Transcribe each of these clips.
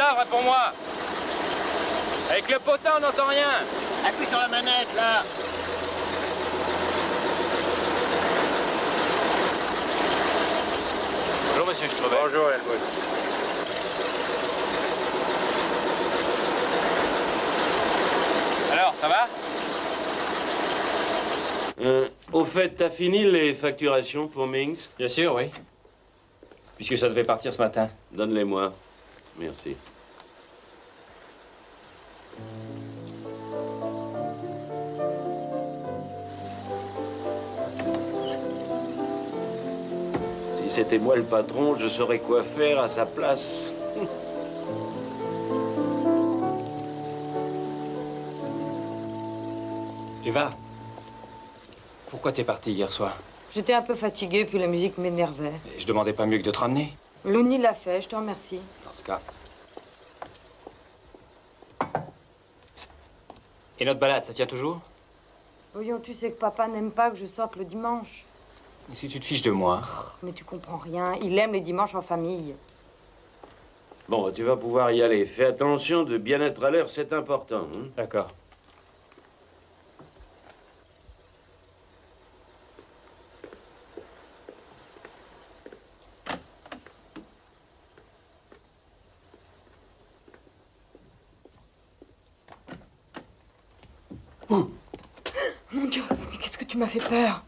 ça, réponds-moi. Avec le potin, on n'entend rien. Appuie sur la manette, là. Bonjour, monsieur Streubel. Bonjour, Helmut. Alors, ça va? Au fait, t'as fini les facturations pour Minx? Bien sûr, oui. Puisque ça devait partir ce matin. Donne-les-moi. Merci. Si c'était moi le patron, je saurais quoi faire à sa place. Eva, pourquoi t'es parti hier soir? J'étais un peu fatiguée, puis la musique m'énervait. Je demandais pas mieux que de te ramener. Loni l'a fait, je te remercie. Dans ce cas. Et notre balade, ça tient toujours? Voyons, tu sais que papa n'aime pas que je sorte le dimanche. Et si tu te fiches de moi? Mais tu comprends rien, il aime les dimanches en famille. Bon, tu vas pouvoir y aller. Fais attention de bien être à l'heure, c'est important. Hein? D'accord. Mon Dieu, mais qu'est-ce que tu m'as fait peur?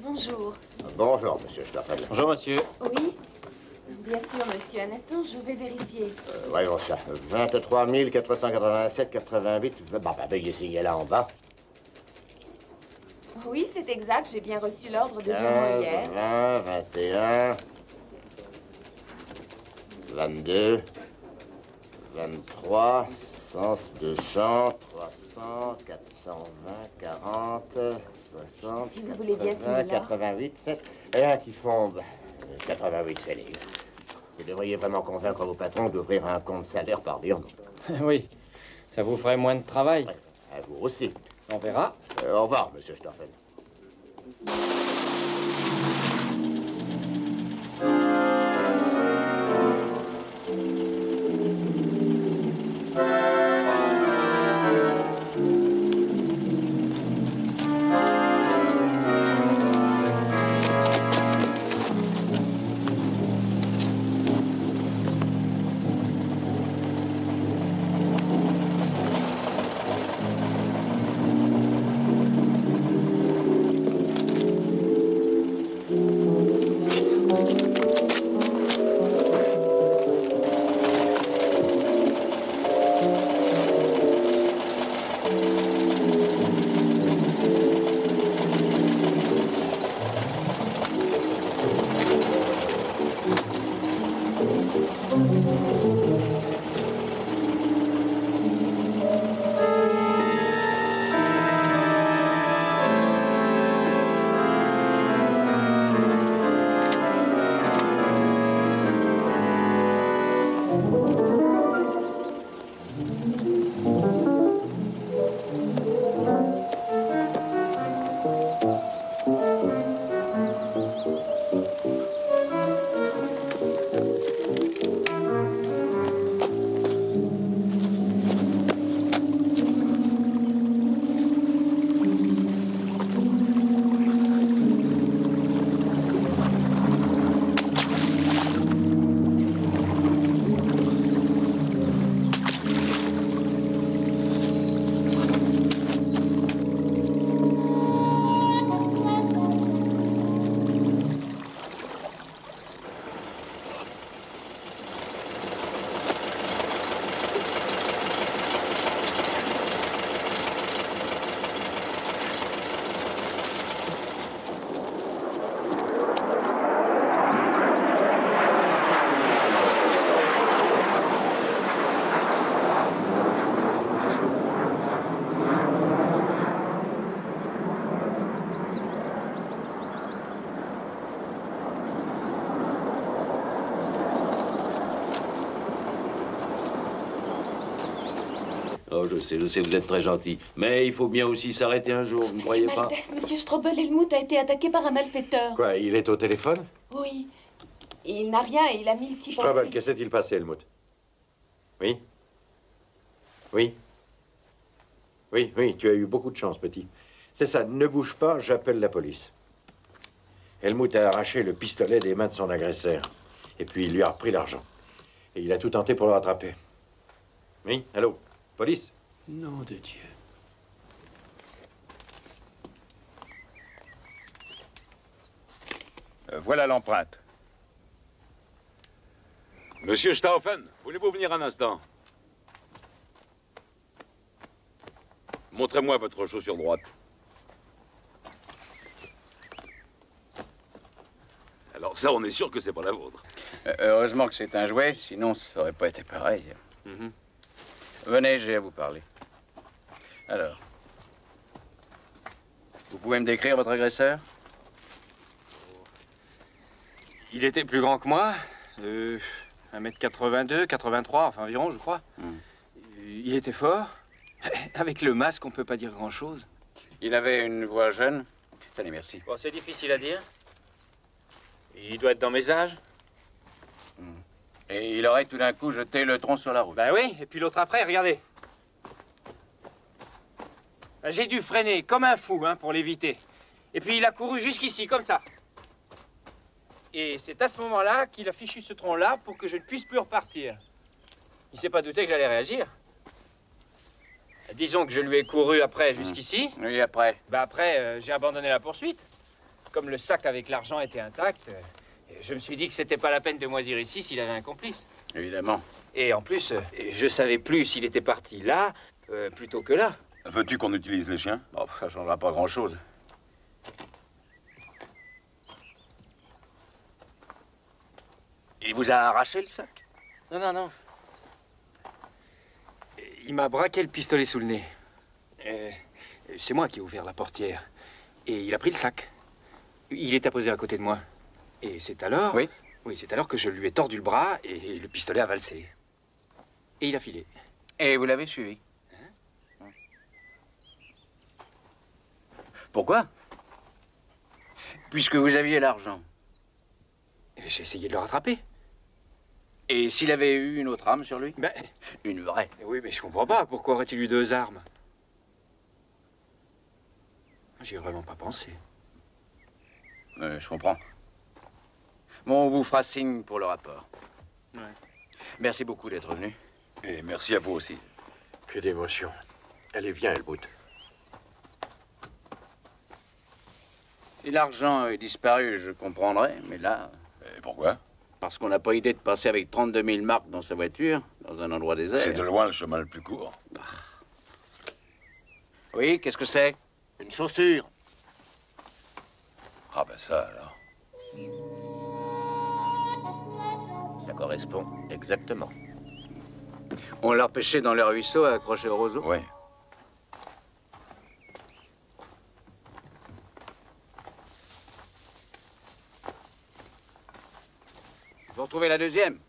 Bonjour. Bonjour, monsieur Stoffel. Bonjour, monsieur. Oui? Bien sûr, monsieur. Un instant, je vais vérifier. Voyons ça. 23 487,88. Veuillez signer là en bas. Oui, c'est exact. J'ai bien reçu l'ordre de virement hier. 20, 21, 22, 23, 100, 200, 300, 420, 40, 60, Si vous voulez bien 80, signer là. 88, 7. Et un qui font 88 Félix. Vous devriez vraiment convaincre vos patrons d'ouvrir un compte salaire par virement. Oui, ça vous ferait moins de travail. À vous aussi. On verra. Au revoir, monsieur Stoffel. Oh, je sais, vous êtes très gentil. Mais il faut bien aussi s'arrêter un jour, vous ne croyez pas? Monsieur Strobel-Helmut a été attaqué par un malfaiteur. Quoi, il est au téléphone? Oui. Il n'a rien et il a mis le type en Strobel, fuite. que s'est-il passé, Helmut? Oui? Oui? Oui, oui, tu as eu beaucoup de chance, petit. C'est ça, ne bouge pas, j'appelle la police. Helmut a arraché le pistolet des mains de son agresseur. Et puis il lui a repris l'argent. Et il a tout tenté pour le rattraper. Oui, allô? Police? Nom de Dieu. Voilà l'empreinte. Monsieur Stauffen, voulez-vous venir un instant? Montrez-moi votre chaussure droite. Alors ça, on est sûr que c'est pas la vôtre. Heureusement que c'est un jouet, sinon ça aurait pas été pareil. Venez, j'ai à vous parler. Alors, vous pouvez me décrire votre agresseur? Il était plus grand que moi. 1m82, 83, enfin environ, je crois. Il était fort. Avec le masque, on peut pas dire grand-chose. Il avait une voix jeune. Tenez, merci. Bon, c'est difficile à dire. Il doit être dans mes âges. Et il aurait tout d'un coup jeté le tronc sur la route. Ben oui, et puis l'autre après, regardez. J'ai dû freiner comme un fou, hein, pour l'éviter. Et puis il a couru jusqu'ici, comme ça. Et c'est à ce moment-là qu'il a fichu ce tronc-là pour que je ne puisse plus repartir. Il s'est pas douté que j'allais réagir. Disons que je lui ai couru après jusqu'ici. Oui, après. Ben après, j'ai abandonné la poursuite. Comme le sac avec l'argent était intact, je me suis dit que c'était pas la peine de moisir ici s'il avait un complice. Évidemment. Et en plus, je savais plus s'il était parti là, plutôt que là. Veux-tu qu'on utilise les chiens? Bon, ça changera pas grand-chose. Il vous a arraché le sac? Non, non, non. Il m'a braqué le pistolet sous le nez. C'est moi qui ai ouvert la portière. Et il a pris le sac. Il est apposé à côté de moi. Et c'est alors... Oui? Oui, c'est alors que je lui ai tordu le bras et le pistolet a valsé. Et il a filé. Et vous l'avez suivi? Pourquoi? Puisque vous aviez l'argent. J'ai essayé de le rattraper. Et s'il avait eu une autre arme sur lui? Ben... Une vraie. Oui, mais je comprends pas. Pourquoi aurait-il eu 2 armes? J'y ai vraiment pas pensé. Je comprends. Bon, on vous fera signe pour le rapport. Ouais. Merci beaucoup d'être venu. Et merci à vous aussi. Que d'émotion. Allez, viens, Helmut. Si l'argent est disparu, je comprendrais, mais là... Et pourquoi? Parce qu'on n'a pas idée de passer avec 32 000 marks dans sa voiture, dans un endroit désert. C'est de loin le chemin le plus court. Oui, qu'est-ce que c'est? Une chaussure. Ah ben ça alors. Ça correspond exactement. On l'a repêché dans le ruisseau, accroché au roseau? Oui. Vous retrouvez la deuxième?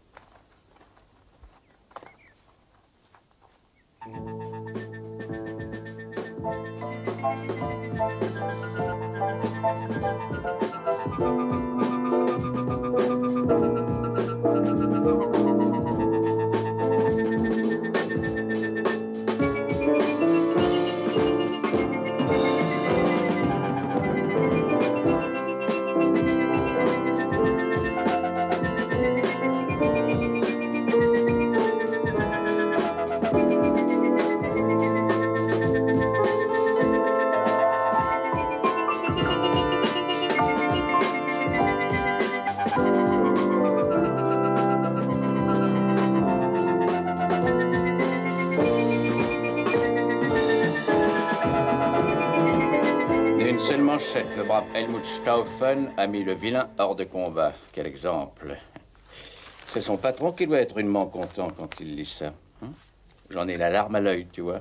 D'une manchette, le brave Helmut Stauffen a mis le vilain hors de combat. Quel exemple. C'est son patron qui doit être rudement content quand il lit ça. J'en ai la larme à l'œil, tu vois.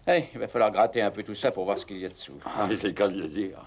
Hey, il va falloir gratter un peu tout ça pour voir ce qu'il y a dessous. Ah, c'est le cas de le dire.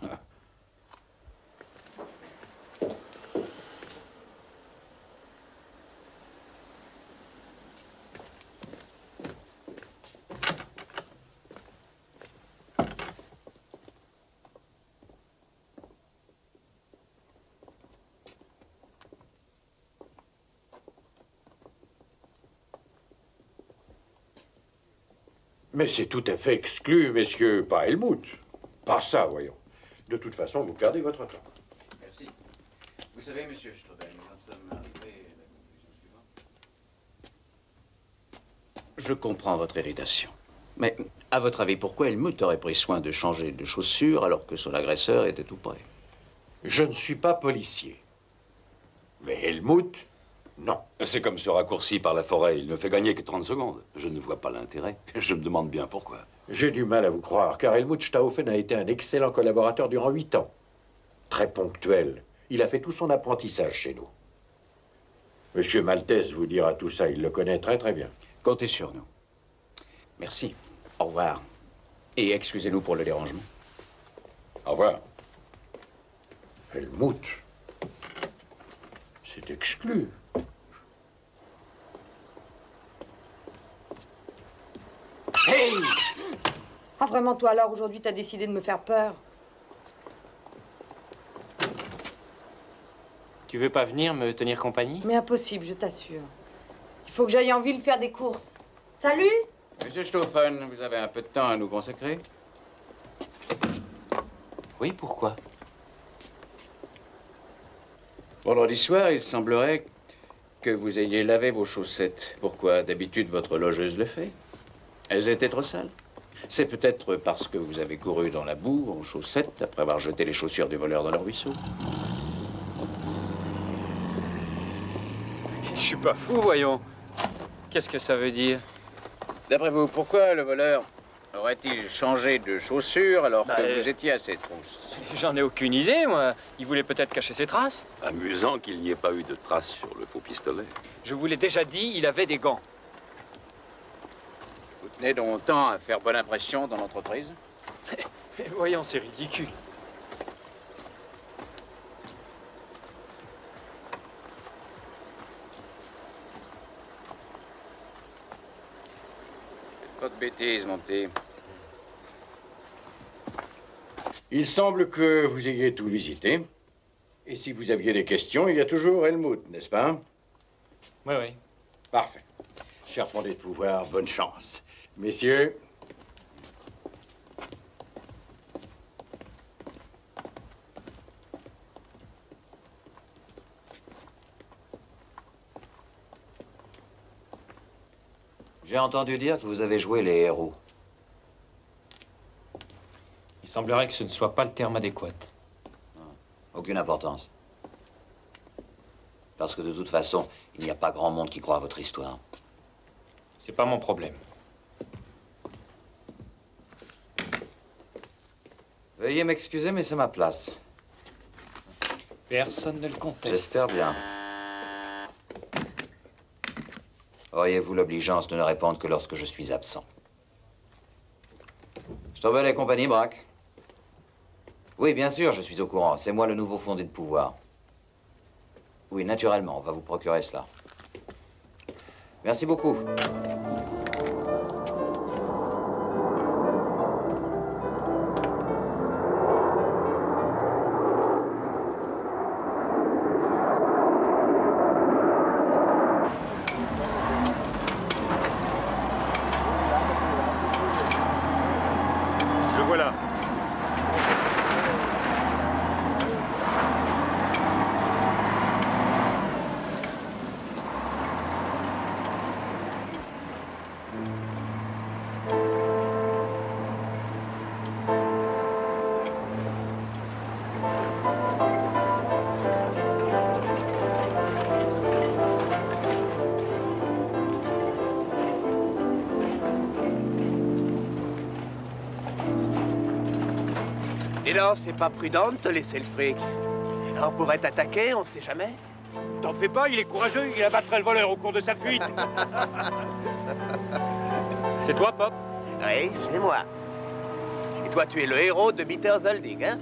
Mais c'est tout à fait exclu, messieurs, pas Helmut. Pas ça, voyons. De toute façon, vous perdez votre temps. Merci. Vous savez, monsieur Strobel, nous en sommes arrivés à la conclusion suivante. Je comprends votre irritation. Mais, à votre avis, pourquoi Helmut aurait pris soin de changer de chaussures alors que son agresseur était tout près? Je ne suis pas policier. Mais Helmut, non. C'est comme ce raccourci par la forêt. Il ne fait gagner que 30 secondes. Je ne vois pas l'intérêt. Je me demande bien pourquoi. J'ai du mal à vous croire, car Helmut Stauffen a été un excellent collaborateur durant 8 ans. Très ponctuel. Il a fait tout son apprentissage chez nous. Monsieur Maltese vous dira tout ça, il le connaît très très bien. Comptez sur nous. Merci. Au revoir. Et excusez-nous pour le dérangement. Au revoir. Helmut, c'est exclu. Hey! Ah vraiment, toi alors, aujourd'hui, t'as décidé de me faire peur. Tu veux pas venir me tenir compagnie? Mais impossible, je t'assure. Il faut que j'aille en ville faire des courses. Salut! Monsieur Stauffen, vous avez un peu de temps à nous consacrer? Oui, pourquoi? Vendredi soir, il semblerait que vous ayez lavé vos chaussettes. Pourquoi? D'habitude, votre logeuse le fait. Elles étaient trop sales. C'est peut-être parce que vous avez couru dans la boue en chaussettes après avoir jeté les chaussures du voleur dans le ruisseau. Je suis pas fou, voyons. Qu'est-ce que ça veut dire? D'après vous, pourquoi le voleur aurait-il changé de chaussures alors que vous étiez à ses trousses? J'en ai aucune idée, moi. Il voulait peut-être cacher ses traces. Amusant qu'il n'y ait pas eu de traces sur le faux pistolet. Je vous l'ai déjà dit, il avait des gants. Vous tenez donc autant à faire bonne impression dans l'entreprise? Mais voyons, c'est ridicule. Pas de bêtises, mon petit. Il semble que vous ayez tout visité. Et si vous aviez des questions, il y a toujours Helmut, n'est-ce pas? Oui, oui. Parfait. Cher fondé de pouvoir, bonne chance. Messieurs, j'ai entendu dire que vous avez joué les héros. Il semblerait que ce ne soit pas le terme adéquat. Aucune importance. Parce que de toute façon, il n'y a pas grand monde qui croit à votre histoire. C'est pas mon problème. Veuillez m'excuser, mais c'est ma place. Personne ne le conteste. J'espère bien. Auriez-vous l'obligeance de ne répondre que lorsque je suis absent? Strobel et compagnie, Braque? Oui, bien sûr, je suis au courant. C'est moi le nouveau fondé de pouvoir. Oui, naturellement, on va vous procurer cela. Merci beaucoup. Le voilà. Et non, c'est pas prudent de te laisser le fric. On pourrait t'attaquer, on sait jamais. T'en fais pas, il est courageux, il abattrait le voleur au cours de sa fuite. C'est toi, Pop? Oui, c'est moi. Et toi, tu es le héros de Mitterzolding, hein?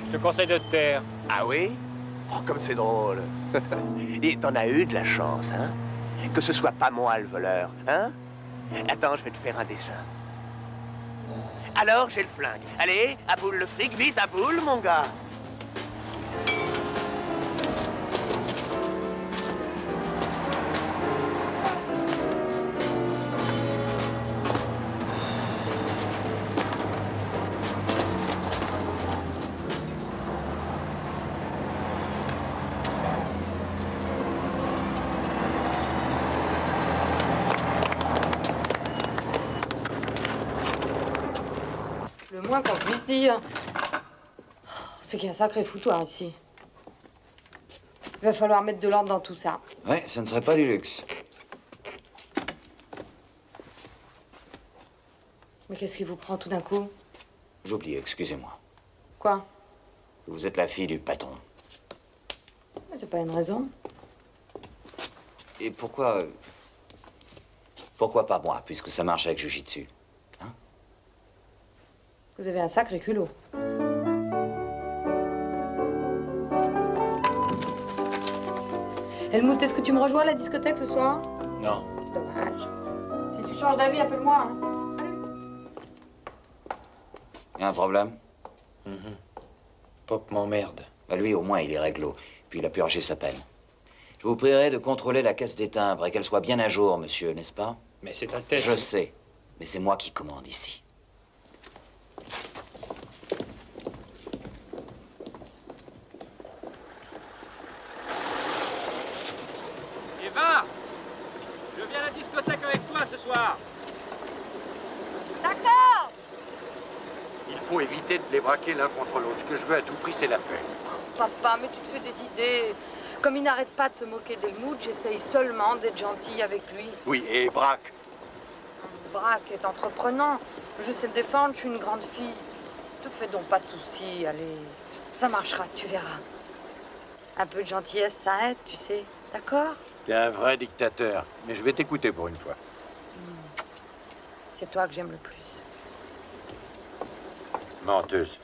Je te conseille de te taire. Ah oui? Oh, comme c'est drôle. Et t'en as eu de la chance, hein? Que ce soit pas moi le voleur, hein? Attends, je vais te faire un dessin. Alors, j'ai le flingue. Allez, à boule le fric, vite, à boule, mon gars. moins qu'on puisse dire. C'est qu'il y a un sacré foutoir ici. Il va falloir mettre de l'ordre dans tout ça. Ouais, ça ne serait pas du luxe. Mais qu'est-ce qui vous prend tout d'un coup? J'oublie, excusez-moi. Quoi? Vous êtes la fille du patron. Mais c'est pas une raison. Et pourquoi... pourquoi pas moi, puisque ça marche avec Jujitsu? Hein? Vous avez un sacré culot. Helmut, est-ce que tu me rejoins à la discothèque ce soir? Non. Dommage. Si tu changes d'avis, appelle-moi. Hein. Y a un problème? Pop m'emmerde. Bah lui, au moins, il est réglo. Puis il a purgé sa peine. Je vous prierai de contrôler la caisse des timbres et qu'elle soit bien à jour, monsieur, n'est-ce pas? Mais c'est un test. Je sais, mais c'est moi qui commande ici. Eva, je viens à la discothèque avec toi ce soir. D'accord. Il faut éviter de les braquer l'un contre l'autre. Ce que je veux à tout prix, c'est la paix. Papa, mais tu te fais des idées. Comme il n'arrête pas de se moquer d'Helmut, j'essaye seulement d'être gentille avec lui. Oui, et Braque. Braque est entreprenant. Je sais le défendre, je suis une grande fille. Te fais donc pas de soucis, allez. Ça marchera, tu verras. Un peu de gentillesse, ça aide, tu sais. D'accord? T'es un vrai dictateur. Mais je vais t'écouter pour une fois. C'est toi que j'aime le plus. Menteuse.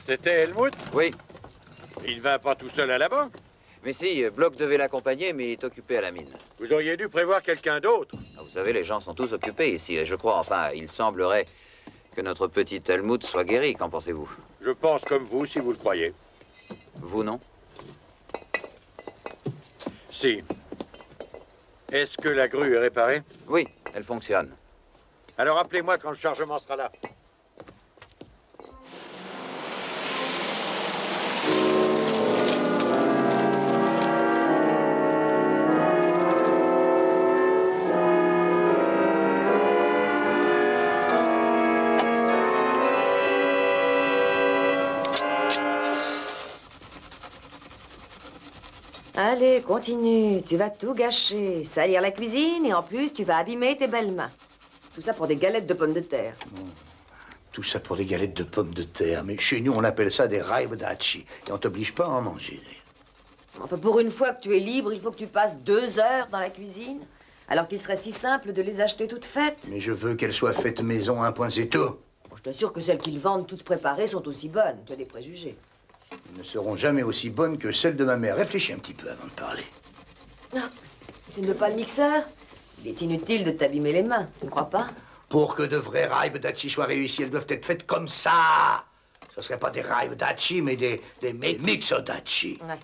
C'était Helmut? Oui. Il ne va pas tout seul à la banque? Mais si, Bloch devait l'accompagner, mais il est occupé à la mine. Vous auriez dû prévoir quelqu'un d'autre. Vous savez, les gens sont tous occupés ici, et je crois, enfin, il semblerait que notre petit Helmut soit guéri. Qu'en pensez-vous? Je pense comme vous, si vous le croyez. Vous, non? Si. Est-ce que la grue est réparée? Oui, elle fonctionne. Alors appelez-moi quand le chargement sera là. Allez, continue, tu vas tout gâcher. Salir la cuisine et en plus, tu vas abîmer tes belles mains. Tout ça pour des galettes de pommes de terre. Tout ça pour des galettes de pommes de terre. Mais chez nous, on appelle ça des raibdachi. Et on t'oblige pas à en manger. Enfin, pour une fois que tu es libre, il faut que tu passes 2 heures dans la cuisine. Alors qu'il serait si simple de les acheter toutes faites. Mais je veux qu'elles soient faites maison, un point, c'est tout. Bon, je t'assure que celles qu'ils vendent toutes préparées sont aussi bonnes. Tu as des préjugés. Elles ne seront jamais aussi bonnes que celles de ma mère. Réfléchis un petit peu avant de parler. Ah, tu ne veux pas le mixeur? Il est inutile de t'abîmer les mains, tu ne crois pas? Pour que de vraies raibdachi soient réussies, elles doivent être faites comme ça. Ce ne seraient pas des raibdachi, mais des mixodachi. Ouais.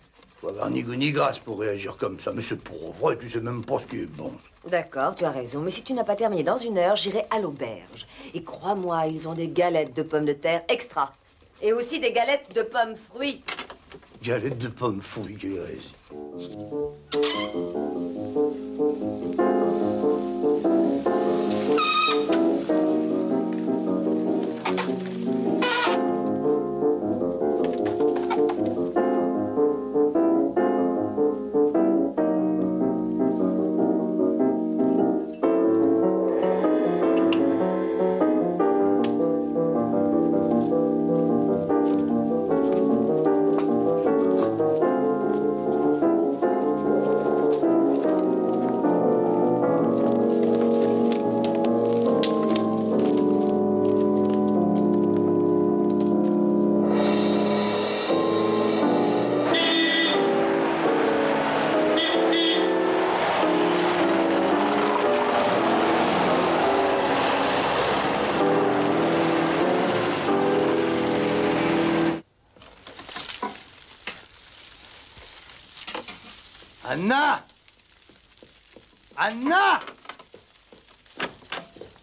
Faut avoir ni goût ni grâce pour réagir comme ça. Mais c'est pour vrai, tu sais même pas ce qui est bon. D'accord, tu as raison. Mais si tu n'as pas terminé dans 1 heure, j'irai à l'auberge. Et crois-moi, ils ont des galettes de pommes de terre extra. Et aussi des galettes de pommes fruits. Galettes de pommes fruits, quelle hérésie. Anna! Anna!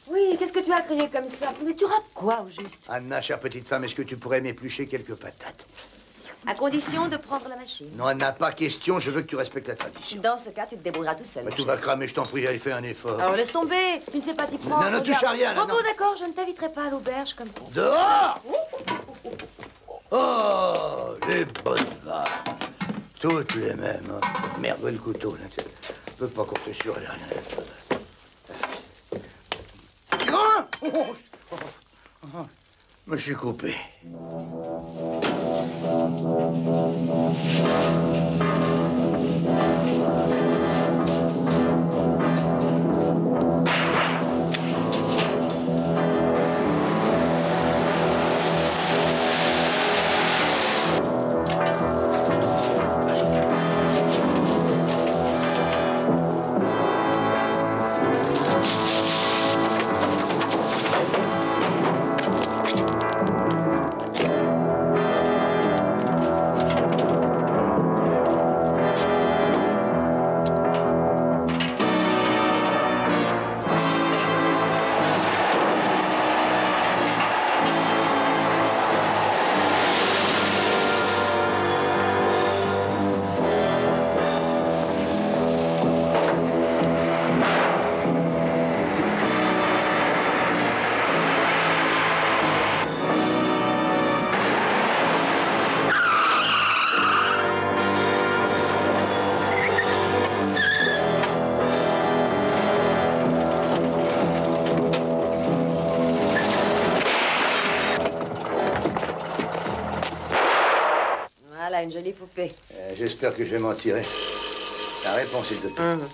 Oui, qu'est-ce que tu as crié comme ça? Mais tu râpes quoi, au juste? Anna, chère petite femme, est-ce que tu pourrais m'éplucher quelques patates? À condition de prendre la machine. Non, Anna, pas question, je veux que tu respectes la tradition. Dans ce cas, tu te débrouilleras tout seul. Mais tout va cramer, je t'en prie, allez, fais un effort. Alors laisse tomber, tu ne sais pas t'y prendre. Non, non, touche à rien, là, Bon, non. d'accord, je ne t'inviterai pas à l'auberge comme ça. Dehors! Oh, les bonnes vaches. Toutes les mêmes. Hein. Merde, le couteau, là. Je peux pas compter sur rien. Je me suis coupé. Voilà, une jolie poupée. J'espère que je vais m'en tirer. La réponse, s'il te plaît.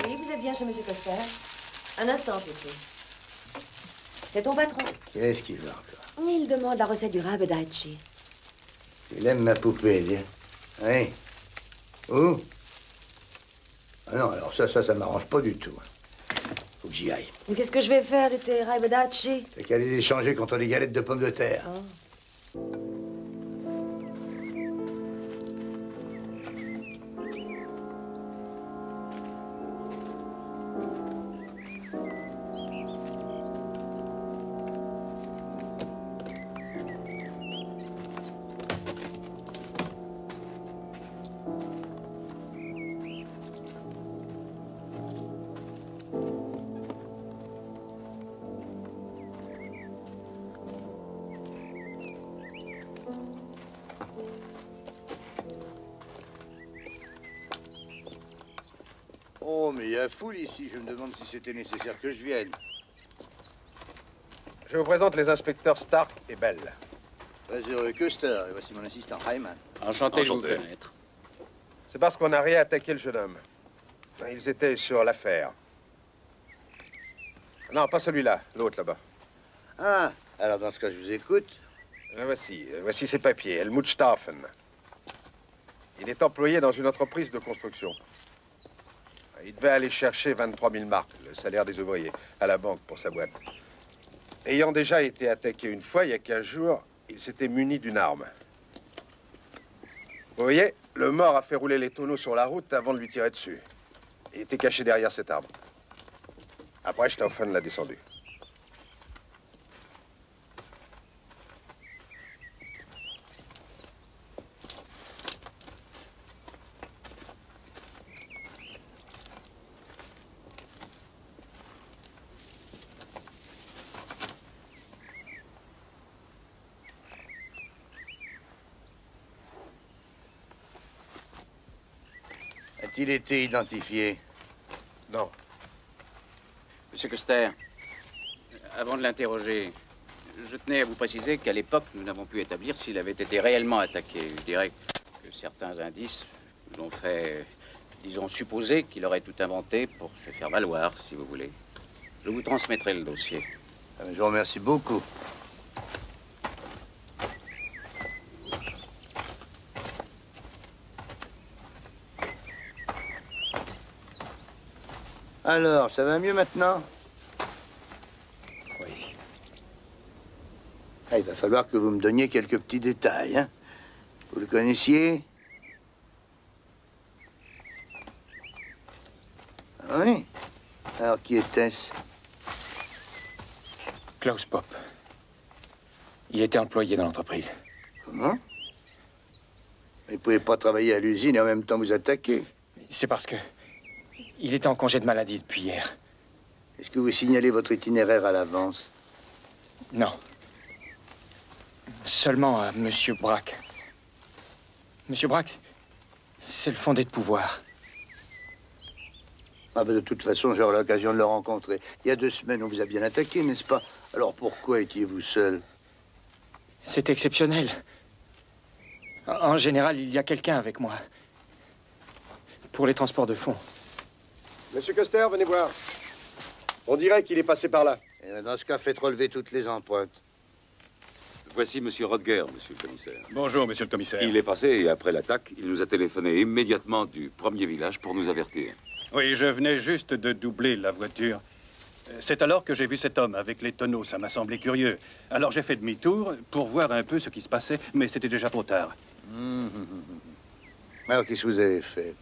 Oui, vous êtes bien chez M. Coster? Un instant, s'il vous plaît. C'est ton patron. Qu'est-ce qu'il veut encore? Il demande la recette du rabedachi. Il aime ma poupée, dis. Oui. Où? Ah non, alors ça m'arrange pas du tout. Faut que j'y aille. Mais qu'est-ce que je vais faire de tes rabedachi? T'as qu'à les échanger contre des galettes de pommes de terre. Oh. Oh, mais il y a foule ici. Je me demande si c'était nécessaire que je vienne. Je vous présente les inspecteurs Stark et Bell. Très heureux, Custer. Et voici mon assistant, Hyman. Enchanté de vous connaître. C'est parce qu'on n'a rien attaqué le jeune homme. Ils étaient sur l'affaire. Non, pas celui-là, l'autre là-bas. Ah, alors dans ce cas, je vous écoute. Voici ses papiers. Helmut Stauffen. Il est employé dans une entreprise de construction. Il devait aller chercher 23 000 marks, le salaire des ouvriers, à la banque pour sa boîte. Ayant déjà été attaqué une fois, il y a 15 jours, il s'était muni d'une arme. Vous voyez, le mort a fait rouler les tonneaux sur la route avant de lui tirer dessus. Il était caché derrière cet arbre. Après, Stauffen l'a descendu. A-t-il été identifié? Non. Monsieur Custer, avant de l'interroger, je tenais à vous préciser qu'à l'époque, nous n'avons pu établir s'il avait été réellement attaqué. Je dirais que certains indices nous ont fait, disons, supposer qu'il aurait tout inventé pour se faire valoir, si vous voulez. Je vous transmettrai le dossier. Je vous remercie beaucoup. Alors, ça va mieux maintenant? Oui. Ah, il va falloir que vous me donniez quelques petits détails, hein? Vous le connaissiez? Ah oui? Alors, qui était-ce? Klaus Popp. Il était employé dans l'entreprise. Comment? Il ne pouvait pas travailler à l'usine et en même temps vous attaquer. C'est parce que... il était en congé de maladie depuis hier. Est-ce que vous signalez votre itinéraire à l'avance? Non. Seulement à Monsieur Brack. Monsieur Brack, c'est le fondé de pouvoir. Ah ben de toute façon, j'aurai l'occasion de le rencontrer. Il y a 2 semaines, on vous a bien attaqué, n'est-ce pas? Alors pourquoi étiez-vous seul? C'est exceptionnel. En général, il y a quelqu'un avec moi. Pour les transports de fonds. Monsieur Custer, venez voir. On dirait qu'il est passé par là. Et dans ce cas, faites relever toutes les empreintes. Voici Monsieur Rodger, Monsieur le commissaire. Bonjour, Monsieur le commissaire. Il est passé et après l'attaque, il nous a téléphoné immédiatement du premier village pour nous avertir. Oui, je venais juste de doubler la voiture. C'est alors que j'ai vu cet homme avec les tonneaux. Ça m'a semblé curieux. Alors j'ai fait demi-tour pour voir un peu ce qui se passait, mais c'était déjà trop tard. Alors, qu'est-ce que vous avez fait?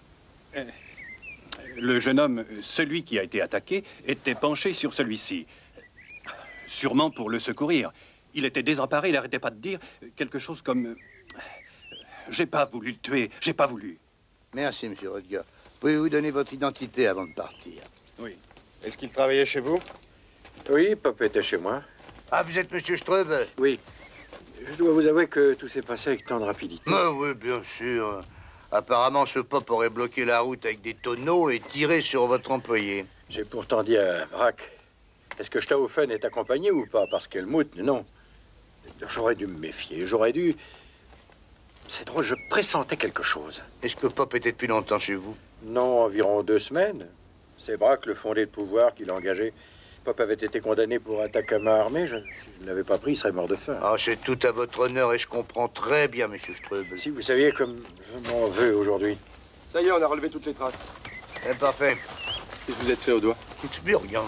Le jeune homme, celui qui a été attaqué, était penché sur celui-ci. Sûrement pour le secourir. Il était désemparé, il n'arrêtait pas de dire quelque chose comme... j'ai pas voulu le tuer, j'ai pas voulu. Merci, Monsieur Rodger. Pouvez-vous donner votre identité avant de partir? Oui. Est-ce qu'il travaillait chez vous? Oui, Pop était chez moi. Ah, vous êtes Monsieur Ströbel? Oui. Je dois vous avouer que tout s'est passé avec tant de rapidité. Mais oui, bien sûr. Apparemment, ce Pop aurait bloqué la route avec des tonneaux et tiré sur votre employé. J'ai pourtant dit à Brack, est-ce que Stauffen est accompagné ou pas? Parce qu'Helmut, non. J'aurais dû me méfier, j'aurais dû... C'est drôle, je pressentais quelque chose. Est-ce que Pop était depuis longtemps chez vous? Non, environ 2 semaines. C'est Brack, le fondé de pouvoir, qui l'a engagé. Pop avait été condamné pour attaque à main armée. Si je ne l'avais pas pris, il serait mort de faim. Ah, c'est tout à votre honneur et je comprends très bien, Monsieur Ströbel. Si vous saviez comme je m'en veux aujourd'hui. Ça y est, on a relevé toutes les traces. C'est parfait. Qu'est-ce que vous êtes fait au doigt? Bien, rien.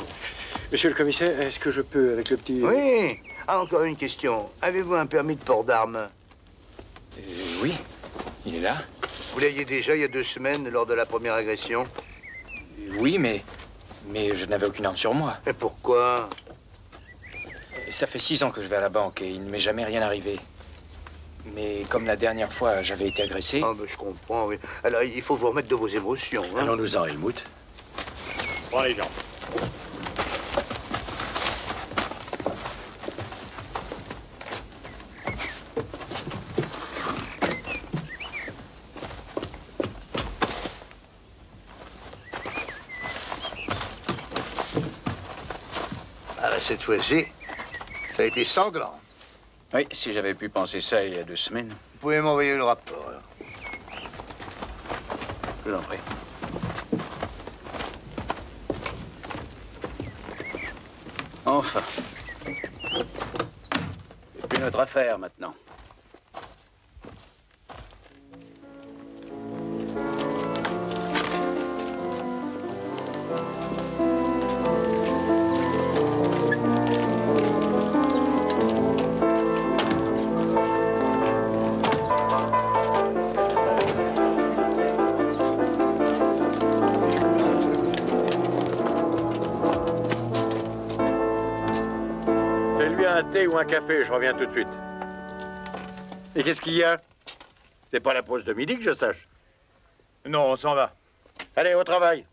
Monsieur le commissaire, est-ce que je peux, avec le petit... Oui. Ah, encore une question. Avez-vous un permis de port d'armes? Oui, il est là. Vous l'aviez déjà il y a 2 semaines, lors de la première agression? Oui, mais je n'avais aucune arme sur moi. Et pourquoi? Ça fait 6 ans que je vais à la banque et il ne m'est jamais rien arrivé. Mais comme la dernière fois, j'avais été agressé... Ah, ben, je comprends, oui. Alors, il faut vous remettre de vos émotions, hein. Allons-nous-en, Helmut. Prends les gens. Ah, ben, cette fois-ci, Ça a été sanglant. Oui, si j'avais pu penser ça il y a 2 semaines. Vous pouvez m'envoyer le rapport, alors. Je vous en prie. Enfin. C'est plus notre affaire maintenant. Un thé ou un café, je reviens tout de suite. Et qu'est-ce qu'il y a? C'est pas la pause de midi que je sache. Non, on s'en va. Allez, au travail.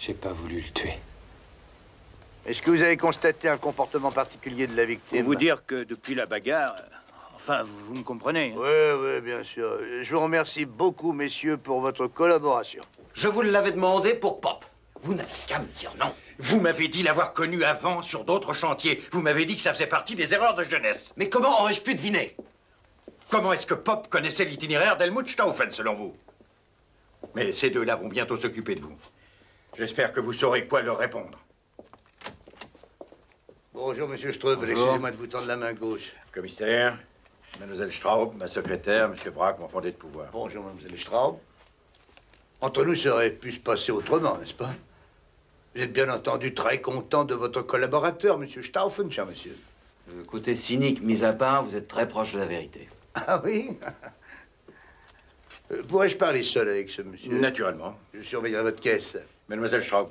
J'ai pas voulu le tuer. Est-ce que vous avez constaté un comportement particulier de la victime? Pour vous dire que depuis la bagarre, enfin, vous me comprenez. Oui, oui, bien sûr. Je vous remercie beaucoup, messieurs, pour votre collaboration. Je vous l'avais demandé pour Pop. Vous n'avez qu'à me dire non. Vous m'avez dit l'avoir connu avant sur d'autres chantiers. Vous m'avez dit que ça faisait partie des erreurs de jeunesse. Mais comment aurais-je pu deviner? Comment est-ce que Pop connaissait l'itinéraire d'Helmut Stauffen, selon vous? Mais ces deux-là vont bientôt s'occuper de vous. J'espère que vous saurez quoi leur répondre. Bonjour, monsieur Straub. Excusez-moi de vous tendre la main gauche. Commissaire, mademoiselle Straub, ma secrétaire, monsieur Braque, mon fondé de pouvoir. Bonjour, mademoiselle Straub. Entre nous, ça aurait pu se passer autrement, n'est-ce pas? Vous êtes bien entendu très content de votre collaborateur, monsieur Stauffen, cher monsieur. Le côté cynique mis à part, vous êtes très proche de la vérité. Ah oui? Pourrais-je parler seul avec ce monsieur? Naturellement. Je surveillerai votre caisse. Mademoiselle Straub.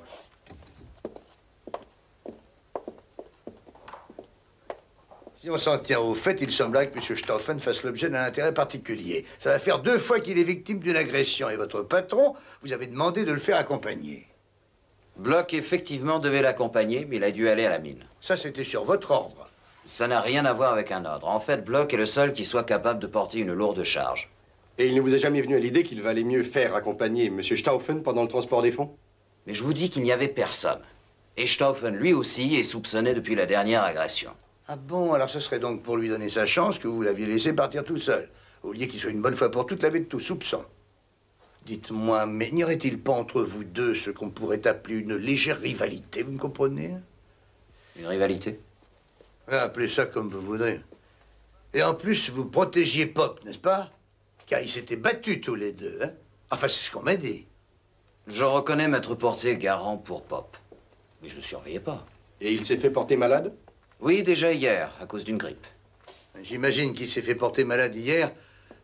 Si on s'en tient au fait, il semblerait que M. Stauffen fasse l'objet d'un intérêt particulier. Ça va faire 2 fois qu'il est victime d'une agression. Et votre patron, vous avez demandé de le faire accompagner. Bloch, effectivement, devait l'accompagner, mais il a dû aller à la mine. Ça, c'était sur votre ordre. Ça n'a rien à voir avec un ordre. En fait, Bloch est le seul qui soit capable de porter une lourde charge. Et il ne vous est jamais venu à l'idée qu'il valait mieux faire accompagner M. Stauffen pendant le transport des fonds? Mais je vous dis qu'il n'y avait personne. Et Stauffen, lui aussi, est soupçonné depuis la dernière agression. Ah bon, alors ce serait donc pour lui donner sa chance que vous l'aviez laissé partir tout seul, au lieu qu'il soit une bonne fois pour toutes lavé de tout soupçon. Dites-moi, mais n'y aurait-il pas entre vous deux ce qu'on pourrait appeler une légère rivalité, vous me comprenez? Une rivalité? Appelez ça comme vous voudrez. Et en plus, vous protégiez Pop, n'est-ce pas? Car ils s'étaient battus tous les deux, hein? Enfin, c'est ce qu'on m'a dit. Je reconnais m'être porté garant pour Pop. Mais je ne le surveillais pas. Et il s'est fait porter malade? Oui, déjà hier, à cause d'une grippe. J'imagine qu'il s'est fait porter malade hier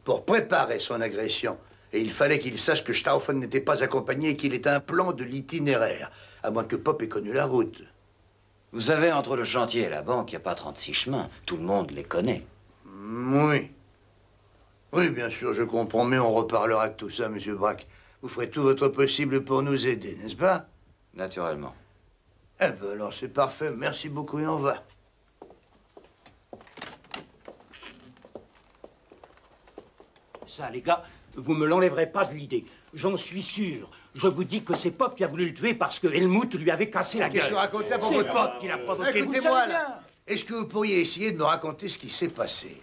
pour préparer son agression. Et il fallait qu'il sache que Stauffen n'était pas accompagné et qu'il était un plan de l'itinéraire, à moins que Pop ait connu la route. Vous savez, entre le chantier et la banque, il n'y a pas 36 chemins. Tout le monde les connaît. Oui. Oui, bien sûr, je comprends, mais on reparlera de tout ça, monsieur Braque. Vous ferez tout votre possible pour nous aider, n'est-ce pas? Naturellement. Eh ben alors, c'est parfait. Merci beaucoup et on va. Ça, les gars, vous me l'enlèverez pas de l'idée. J'en suis sûr. Je vous dis que c'est Pop qui a voulu le tuer parce que Helmut lui avait cassé la gueule. Qu'est-ce que vous racontez à propos C'est de Pop qui l'a provoqué. Écoutez-moi, là. est-ce que vous pourriez essayer de me raconter ce qui s'est passé?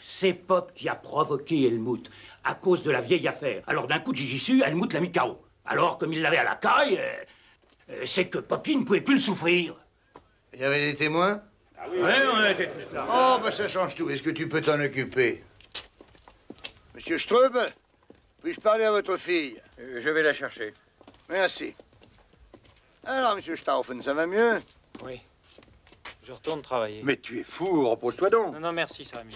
C'est Pop qui a provoqué Helmut, à cause de la vieille affaire. Alors d'un coup de Jiu-Jitsu, Helmut l'a mis KO. Alors, comme il l'avait à la caille, c'est que Poppy ne pouvait plus le souffrir. Il y avait des témoins? Ah oui, on était tous là. Oh, bah ça change tout. Est-ce que tu peux t'en occuper? Monsieur Ströbel, puis-je parler à votre fille? Je vais la chercher. Merci. Alors, monsieur Stauffen, ça va mieux? Oui. Je retourne travailler. Mais tu es fou, repose-toi donc. Non, non, merci, ça va mieux.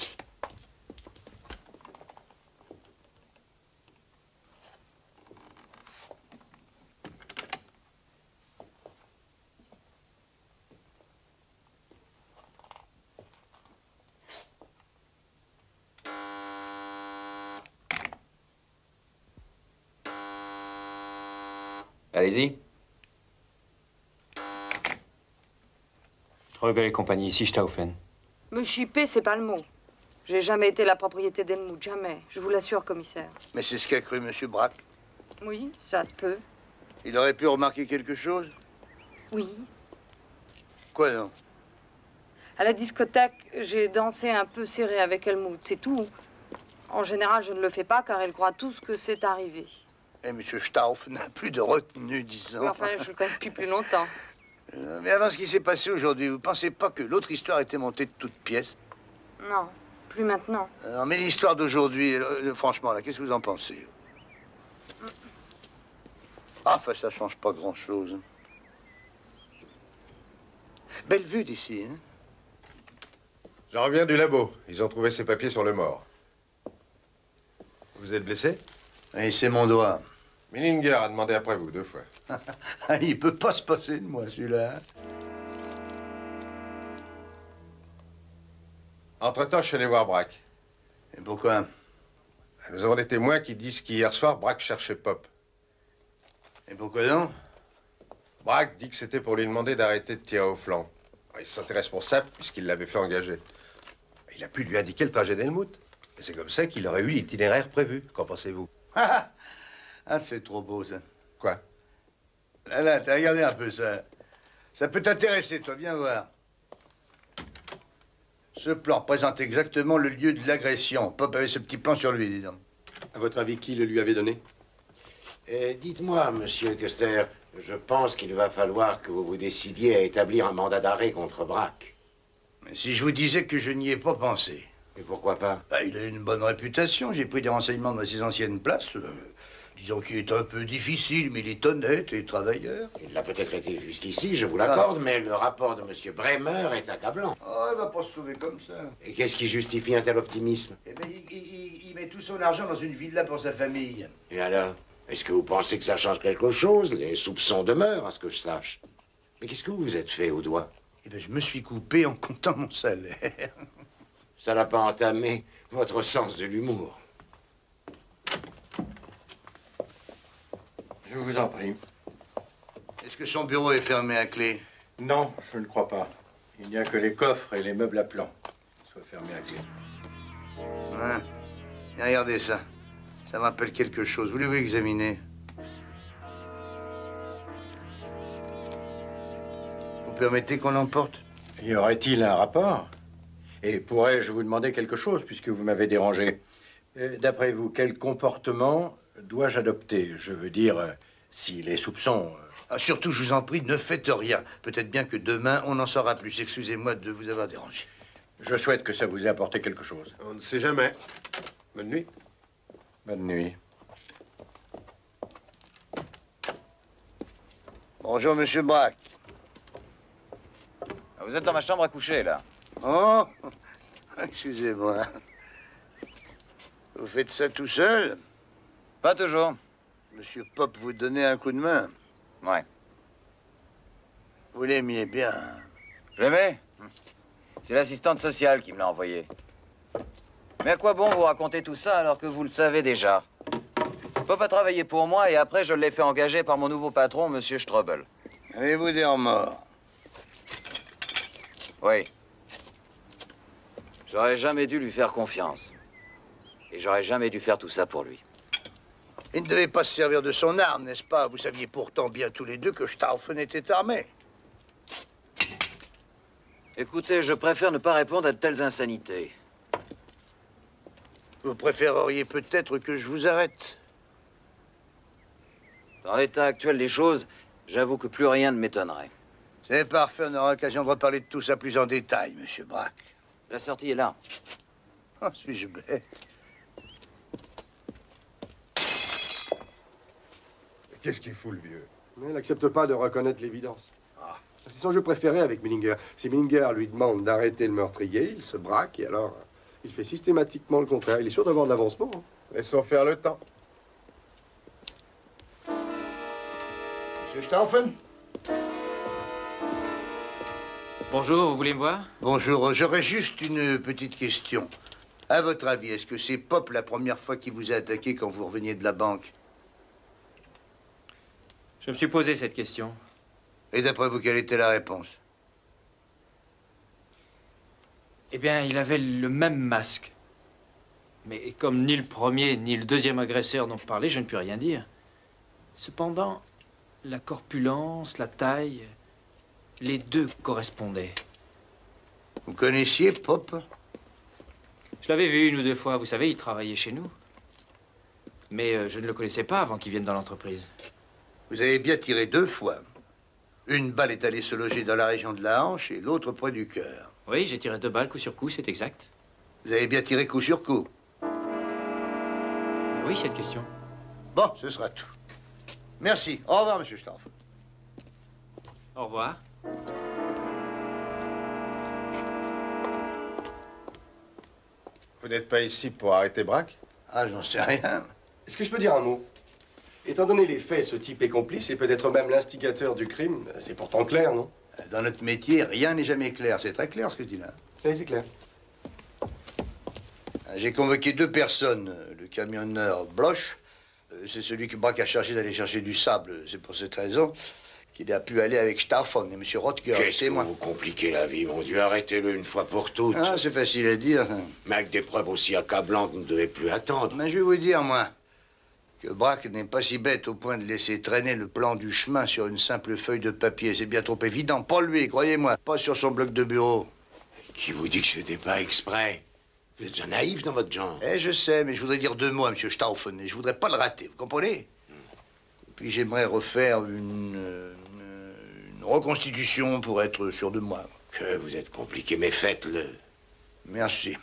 Allez-y. Ströbel et compagnie, ici Stauffen. Me chipper, c'est pas le mot. J'ai jamais été la propriété d'Helmut, jamais. Je vous l'assure, commissaire. Mais c'est ce qu'a cru monsieur Braque. Oui, ça se peut. Il aurait pu remarquer quelque chose? Oui. Quoi donc? À la discothèque, j'ai dansé un peu serré avec Helmut, c'est tout. En général, je ne le fais pas car ils croient tous que c'est arrivé. Et monsieur Stauffen n'a plus de retenue, disons. Oui, enfin, je le connais depuis plus longtemps. Mais avant ce qui s'est passé aujourd'hui, vous pensez pas que l'autre histoire était montée de toutes pièces? Non, plus maintenant. Non, mais l'histoire d'aujourd'hui, franchement, là, qu'est-ce que vous en pensez? Ah, enfin, ça change pas grand-chose. Belle vue d'ici, hein? J'en reviens du labo. Ils ont trouvé ses papiers sur le mort. Vous êtes blessé? Oui, c'est mon doigt. Millinger a demandé après vous 2 fois. Il peut pas se passer de moi, celui-là. Entre-temps, je suis allé voir Braque. Et pourquoi? Nous avons des témoins qui disent qu'hier soir, Braque cherchait Pop. Et pourquoi donc? Braque dit que c'était pour lui demander d'arrêter de tirer au flanc. Il se sentait responsable puisqu'il l'avait fait engager. Il a pu lui indiquer le trajet d'Helmut. Et c'est comme ça qu'il aurait eu l'itinéraire prévu. Qu'en pensez-vous? Ah, c'est trop beau, ça. Quoi? Là, t'as regardé un peu ça. Ça peut t'intéresser, toi, viens voir. Ce plan présente exactement le lieu de l'agression. Pop avait ce petit plan sur lui, dis donc. À votre avis, qui le lui avait donné? Dites-moi, monsieur Custer, je pense qu'il va falloir que vous vous décidiez à établir un mandat d'arrêt contre Braque. Mais si je vous disais que je n'y ai pas pensé. Et pourquoi pas? Bah, il a une bonne réputation. J'ai pris des renseignements dans ses anciennes places. Disons qu'il est un peu difficile, mais il est honnête et travailleur. Il l'a peut-être été jusqu'ici, je vous l'accorde, mais le rapport de monsieur Bremer est accablant. Oh, il va pas se sauver comme ça. Et qu'est-ce qui justifie un tel optimisme? Eh bien, il met tout son argent dans une villa pour sa famille. Et alors? Est-ce que vous pensez que ça change quelque chose? Les soupçons demeurent, à ce que je sache. Mais qu'est-ce que vous vous êtes fait au doigt? Eh bien, je me suis coupé en comptant mon salaire. Ça n'a pas entamé votre sens de l'humour. Je vous en prie. Est-ce que son bureau est fermé à clé? Non, je ne crois pas. Il n'y a que les coffres et les meubles à plan qui soient fermés à clé. Hein? Et regardez ça. Ça m'appelle quelque chose. Voulez-vous examiner? Vous permettez qu'on l'emporte? Y aurait-il un rapport? Et pourrais-je vous demander quelque chose, puisque vous m'avez dérangé? D'après vous, quel comportement dois-je adopter? Je veux dire, si les soupçons... Ah, surtout, je vous en prie, ne faites rien. Peut-être bien que demain, on en saura plus. Excusez-moi de vous avoir dérangé. Je souhaite que ça vous ait apporté quelque chose. On ne sait jamais. Bonne nuit. Bonne nuit. Bonjour, monsieur Braque. Vous êtes dans ma chambre à coucher, là. Oh, excusez-moi. Vous faites ça tout seul? Pas toujours. Monsieur Pop vous donnait un coup de main? Ouais. Vous l'aimiez bien? Jamais. C'est l'assistante sociale qui me l'a envoyé. Mais à quoi bon vous raconter tout ça alors que vous le savez déjà? Pop a travaillé pour moi et après je l'ai fait engager par mon nouveau patron, monsieur Ströbel. Avez-vous des remords? Oui. J'aurais jamais dû lui faire confiance. Et j'aurais jamais dû faire tout ça pour lui. Il ne devait pas se servir de son arme, n'est-ce pas? Vous saviez pourtant bien tous les deux que Stauffen était armé. Écoutez, je préfère ne pas répondre à de telles insanités. Vous préféreriez peut-être que je vous arrête? Dans l'état actuel des choses, j'avoue que plus rien ne m'étonnerait. C'est parfait, on aura l'occasion de reparler de tout ça plus en détail, monsieur Braque. La sortie est là. Oh, suis-je bête? Qu'est-ce qu'il fout, le vieux? Il n'accepte pas de reconnaître l'évidence. Ah, c'est son jeu préféré avec Millinger. Si Millinger lui demande d'arrêter le meurtrier, il se braque et alors il fait systématiquement le contraire. Il est sûr d'avoir de l'avancement. Hein. Laissons faire le temps. Monsieur Stauffen? Bonjour, vous voulez me voir? Bonjour, j'aurais juste une petite question. À votre avis, est-ce que c'est Pop la première fois qu'il vous a attaqué quand vous reveniez de la banque? Je me suis posé cette question. Et d'après vous, quelle était la réponse? Eh bien, il avait le même masque. Mais comme ni le premier ni le deuxième agresseur n'ont parlé, je ne puis rien dire. Cependant, la corpulence, la taille, les deux correspondaient. Vous connaissiez Pop? Je l'avais vu une ou deux fois. Vous savez, il travaillait chez nous. Mais je ne le connaissais pas avant qu'il vienne dans l'entreprise. Vous avez bien tiré 2 fois. Une balle est allée se loger dans la région de la hanche et l'autre près du cœur. Oui, j'ai tiré 2 balles coup sur coup, c'est exact. Vous avez bien tiré coup sur coup? Oui, cette question. Bon, ce sera tout. Merci. Au revoir, monsieur Stauff. Au revoir. Vous n'êtes pas ici pour arrêter Braque? Ah, j'en sais rien. Est-ce que je peux dire un mot? Étant donné les faits, ce type est complice et peut-être même l'instigateur du crime. C'est pourtant clair, non? Dans notre métier, rien n'est jamais clair. C'est très clair ce que je dis là. Oui, c'est clair. J'ai convoqué 2 personnes. Le camionneur Bloch, c'est celui que Braque a chargé d'aller chercher du sable. C'est pour cette raison qu'il a pu aller avec Stauffen et monsieur Rotger. Qu'est-ce que vous compliquez la vie, mon Dieu? Arrêtez-le une fois pour toutes. Ah, c'est facile à dire. Mais avec des preuves aussi accablantes, vous ne devez plus attendre. Mais je vais vous dire, moi, que Braque n'est pas si bête au point de laisser traîner le plan du chemin sur une simple feuille de papier. C'est bien trop évident. Pas lui, croyez-moi. Pas sur son bloc de bureau. Qui vous dit que ce n'était pas exprès? Vous êtes déjà naïf dans votre genre. Eh, je sais, mais je voudrais dire 2 mots à M. Stauffen et je voudrais pas le rater, vous comprenez? Et puis j'aimerais refaire une reconstitution pour être sûr de moi. Que vous êtes compliqué, mais faites-le. Merci.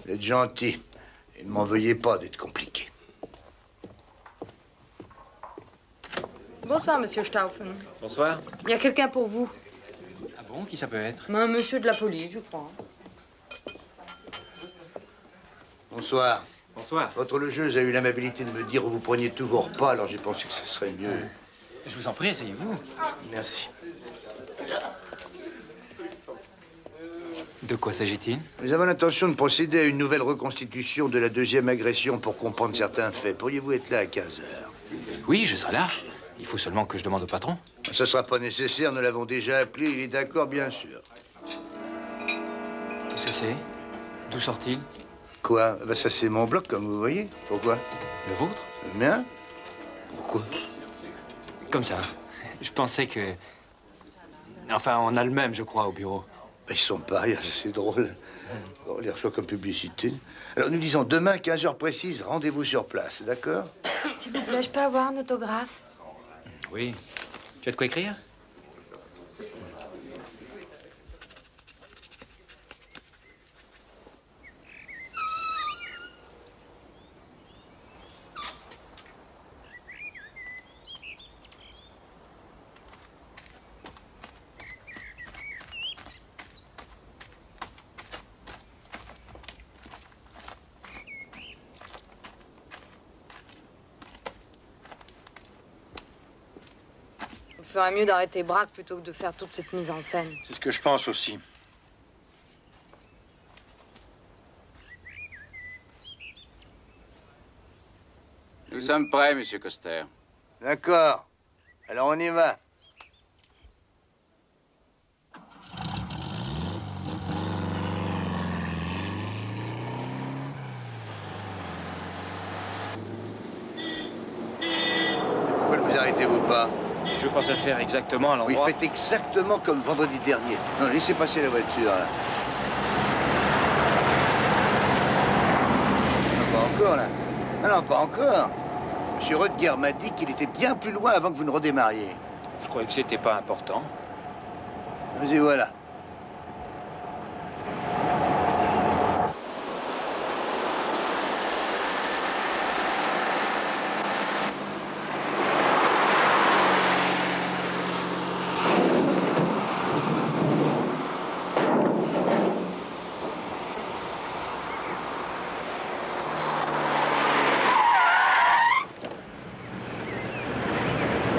Vous êtes gentil. Et ne m'en veuillez pas d'être compliqué. Bonsoir, monsieur Stauffen. Bonsoir. Il y a quelqu'un pour vous. Ah bon, qui ça peut être? Un monsieur de la police, je crois. Bonsoir. Bonsoir. Votre logeuse a eu l'amabilité de me dire où vous preniez tous vos repas, alors j'ai pensé que ce serait mieux. Je vous en prie, asseyez-vous. Merci. De quoi s'agit-il? Nous avons l'intention de procéder à une nouvelle reconstitution de la 2e agression pour comprendre certains faits. Pourriez-vous être là à 15 heures? Oui, je serai là. Il faut seulement que je demande au patron. Ce ne sera pas nécessaire, nous l'avons déjà appelé, il est d'accord, bien sûr. Qu'est-ce que c'est? D'où sort-il? Quoi? Ben ça, c'est mon bloc, comme vous voyez. Pourquoi? Le vôtre? Le mien? Pourquoi? Comme ça. Je pensais que... Enfin, on a le même, je crois, au bureau. Ils sont pareils, c'est drôle. On les reçoit comme publicité. Alors, nous disons demain, 15 heures précises, rendez-vous sur place, d'accord? S'il vous plaît, je peux avoir un autographe? Oui. Tu as de quoi écrire? Il ferait mieux d'arrêter Braque plutôt que de faire toute cette mise en scène. C'est ce que je pense aussi. Nous sommes prêts, monsieur Coster. D'accord. Alors, on y va. Pourquoi ne vous arrêtez-vous pas? Et je pense à le faire exactement à l'endroit... Oui, faites exactement comme vendredi dernier. Non, laissez passer la voiture, là. Non, pas encore, là. Ah non, pas encore. Monsieur Rutger m'a dit qu'il était bien plus loin avant que vous ne redémarriez. Je croyais que c'était pas important. Mais voilà.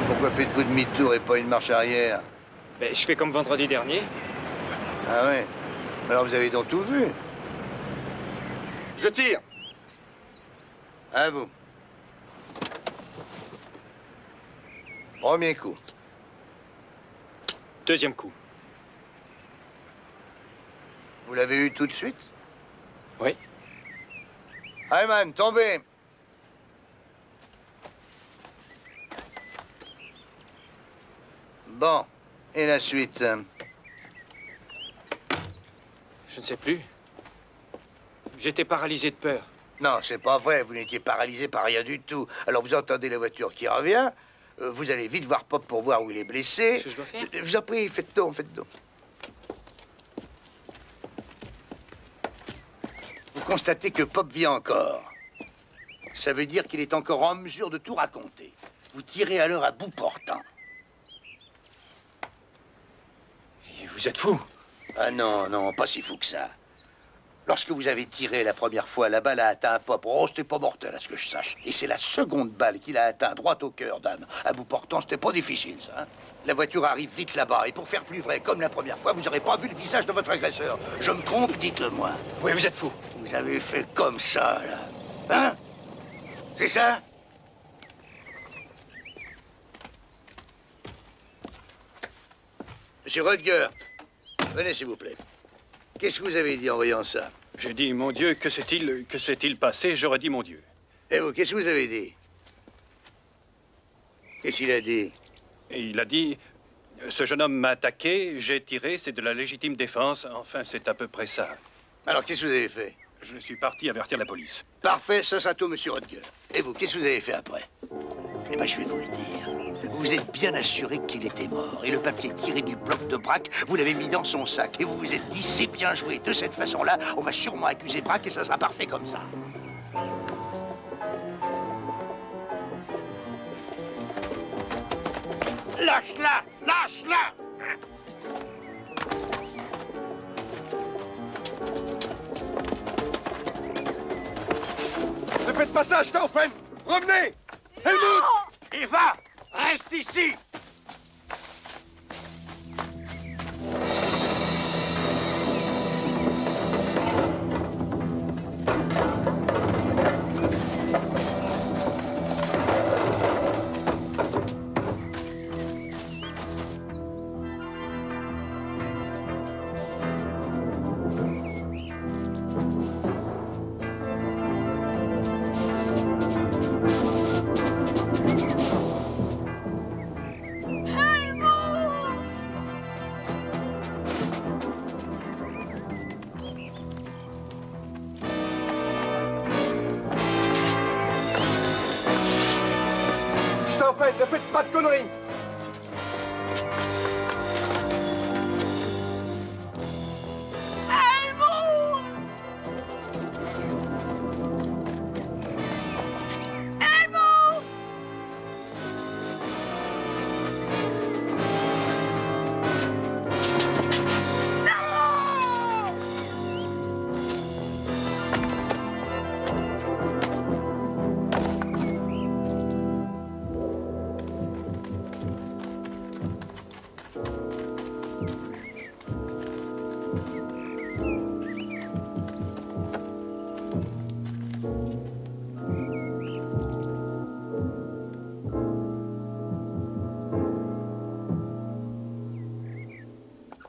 Pourquoi faites-vous demi-tour et pas une marche arrière? Ben, je fais comme vendredi dernier. Ah ouais? Alors vous avez donc tout vu? Je tire. À vous. Premier coup. Deuxième coup. Vous l'avez eu tout de suite? Oui. Ayman, tombez! Bon. Et la suite? Je ne sais plus. J'étais paralysé de peur. Non, c'est pas vrai. Vous n'étiez paralysé par rien du tout. Alors vous entendez la voiture qui revient. Vous allez vite voir Pop pour voir où il est blessé. Qu'est-ce que je dois faire? Je vous en prie, faites donc, faites donc. Vous constatez que Pop vit encore. Ça veut dire qu'il est encore en mesure de tout raconter. Vous tirez alors à bout portant. Et vous êtes fou? Ah non, non, pas si fou que ça. Lorsque vous avez tiré la première fois, la balle a atteint Pop. Oh, c'était pas mortel, à ce que je sache. Et c'est la seconde balle qui l'a atteint droit au cœur, dame. À bout portant, c'était pas difficile, ça. Hein? La voiture arrive vite là-bas. Et pour faire plus vrai, comme la première fois, vous n'aurez pas vu le visage de votre agresseur. Je me trompe, dites-le moi. Oui, vous êtes fou. Vous avez fait comme ça, là. Hein? C'est ça? Monsieur Rutger, venez, s'il vous plaît. Qu'est-ce que vous avez dit en voyant ça? J'ai dit, mon Dieu, que s'est-il passé? J'aurais dit, mon Dieu. Et vous, qu'est-ce que vous avez dit? Qu'est-ce qu'il a dit? Et il a dit, ce jeune homme m'a attaqué, j'ai tiré, c'est de la légitime défense. Enfin, c'est à peu près ça. Alors, qu'est-ce que vous avez fait? Je suis parti avertir la police. Parfait, ça sera tout, monsieur Rutger. Et vous, qu'est-ce que vous avez fait après? Eh bien, je vais vous le dire. Vous êtes bien assuré qu'il était mort. Et le papier tiré du bloc de Braque, vous l'avez mis dans son sac. Et vous vous êtes dit, c'est bien joué. De cette façon-là, on va sûrement accuser Braque et ça sera parfait comme ça. Lâche-la! Lâche-la! Ne faites pas ça, Stauffen! Revenez! Helmut! Eva! Reste ici! Stauffen, ne faites pas de conneries!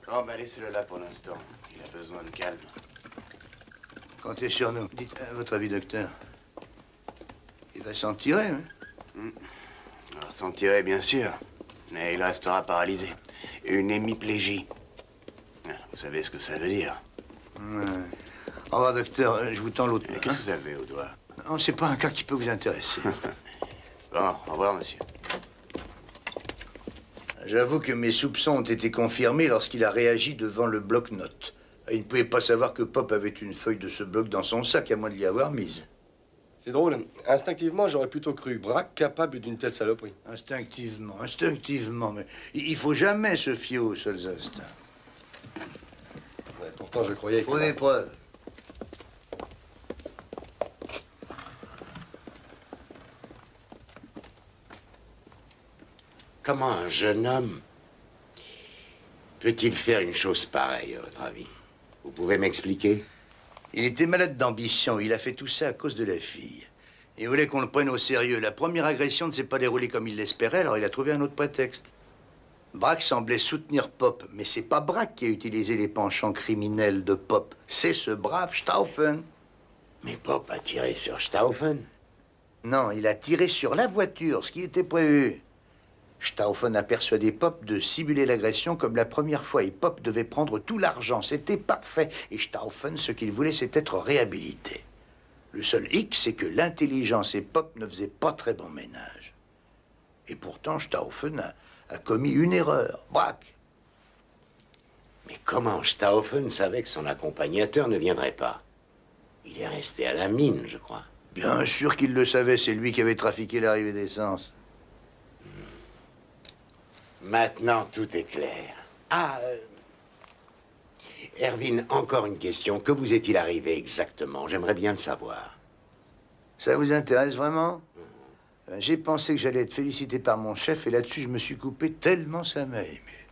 Oh, ben laissez-le là pour l'instant. Il a besoin de calme. Comptez sur nous. Dites, à votre avis, docteur, il va s'en tirer, hein? Alors, s'en tirer, bien sûr. Mais il restera paralysé. Une hémiplégie. Vous savez ce que ça veut dire? Ouais. Au revoir, docteur. Je vous tends l'autre. Qu'est-ce que vous avez au doigt? Non, c'est pas un cas qui peut vous intéresser. Bon, au revoir, monsieur. J'avoue que mes soupçons ont été confirmés lorsqu'il a réagi devant le bloc-notes. Il ne pouvait pas savoir que Pop avait une feuille de ce bloc dans son sac, à moins de l'y avoir mise. C'est drôle. Instinctivement, j'aurais plutôt cru Braque capable d'une telle saloperie. Instinctivement. Mais il faut jamais se fier aux seuls instincts. Ouais, pourtant, je croyais Il faut des preuves. Comment un jeune homme peut-il faire une chose pareille, à votre avis? Vous pouvez m'expliquer? Il était malade d'ambition. Il a fait tout ça à cause de la fille. Il voulait qu'on le prenne au sérieux. La première agression ne s'est pas déroulée comme il l'espérait, alors il a trouvé un autre prétexte. Braque semblait soutenir Pop, mais c'est pas Braque qui a utilisé les penchants criminels de Pop. C'est ce brave Stauffen. Mais Pop a tiré sur Stauffen? Non, il a tiré sur la voiture, ce qui était prévu. Stauffen a persuadé Pop de simuler l'agression comme la première fois et Pop devait prendre tout l'argent. C'était parfait. Et Stauffen, ce qu'il voulait, c'est être réhabilité. Le seul hic, c'est que l'intelligence et Pop ne faisaient pas très bon ménage. Et pourtant, Stauffen a commis une erreur. Braque. Mais comment Stauffen savait que son accompagnateur ne viendrait pas? Il est resté à la mine, je crois. Bien sûr qu'il le savait, c'est lui qui avait trafiqué l'arrivée d'essence. Maintenant, tout est clair. Ah, Erwin, encore une question. Que vous est-il arrivé exactement? J'aimerais bien le savoir. Ça vous intéresse vraiment? J'ai pensé que j'allais être félicité par mon chef et là-dessus, je me suis coupé tellement ça m'a ému.